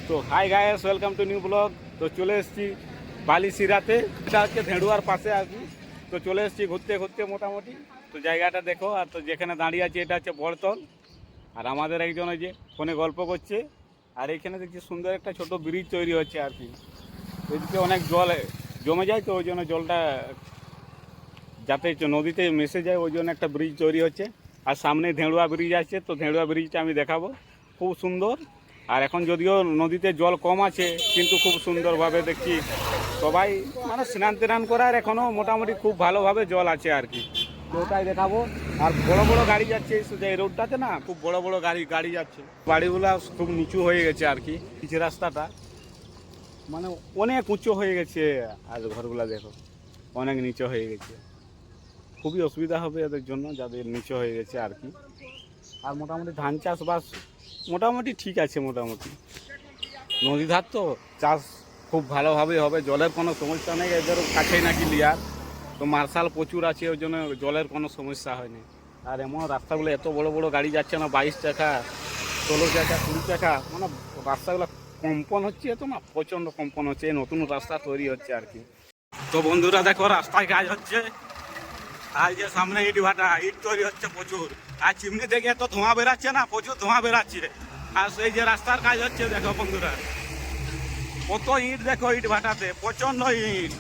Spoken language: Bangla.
তো hi guys, welcome to new blog. তো চলে এসেছি বালিশিরাতে, এটা হচ্ছে ধেড়ুয়ার পাশে আর কি। তো চলে এসেছি ঘুরতে ঘুরতে মোটামুটি। তো জায়গাটা দেখো, আর তো যেখানে দাঁড়িয়ে আছে এটা হচ্ছে বড়তল। আর আমাদের একজন ওই যে ফোনে গল্প করছে। আর এখানে দেখছি সুন্দর একটা ছোট ব্রিজ তৈরি হচ্ছে আর কি। এদিকে অনেক জল জমে যায়, তো ওই জন্য জলটা যাতে নদীতে মিশে যায় ওই জন্য একটা ব্রিজ তৈরি হচ্ছে। আর সামনে ধেড়ুয়া ব্রিজ আছে, তো ধেড়ুয়া ব্রিজটা আমি দেখাবো, খুব সুন্দর। আর এখন যদিও নদীতে জল কম আছে, কিন্তু খুব সুন্দরভাবে দেখছি সবাই মানে স্নান টান করার এখনও মোটামুটি খুব ভালোভাবে জল আছে আর কি। তো ওটাই দেখাবো। আর বড় বড় গাড়ি যাচ্ছে এই রোডটাতে, না খুব বড় বড় গাড়ি যাচ্ছে। বাড়িগুলা খুব নিচু হয়ে গেছে আর কি, কিছু রাস্তাটা মানে অনেক উঁচু হয়ে গেছে। আর ঘরগুলা দেখো অনেক নিচু হয়ে গেছে, খুবই অসুবিধা হবে এদের জন্য যাদের নিচু হয়ে গেছে আর কি। আর মোটামুটি ধান চাষবাস মোটামুটি ঠিক আছে, মোটামুটি নদী ধার তো চাষ খুব ভালোভাবে হবে, জলের কোনো সমস্যা নেই। এদের কাছেই নাকি লিয়ার, তো মার্শাল প্রচুর আছে, ওই জন্য জলের কোনো সমস্যা হয়নি। আর এমন রাস্তাগুলো এত বড় বড় গাড়ি যাচ্ছে না, 22 চাকা 16 চাকা 20 চাকা, মানে রাস্তাগুলো কম্পন হচ্ছে, এত না প্রচণ্ড কম্পন হচ্ছে। নতুন রাস্তা তৈরি হচ্ছে আর কি। তো বন্ধুরা দেখো, রাস্তায় কাজ হচ্ছে। আর যে সামনে ইট ভাটা, ইট তৈরি হচ্ছে প্রচুর। আর চিমনি থেকে এত ধোঁয়া বেরাচ্ছে না, প্রচুর ধোঁয়া বেরাচ্ছে। আর সেই যে রাস্তার কাজ হচ্ছে দেখো বন্ধুরা, কত ইট দেখো ইট ভাটাতে, প্রচন্ড ইট।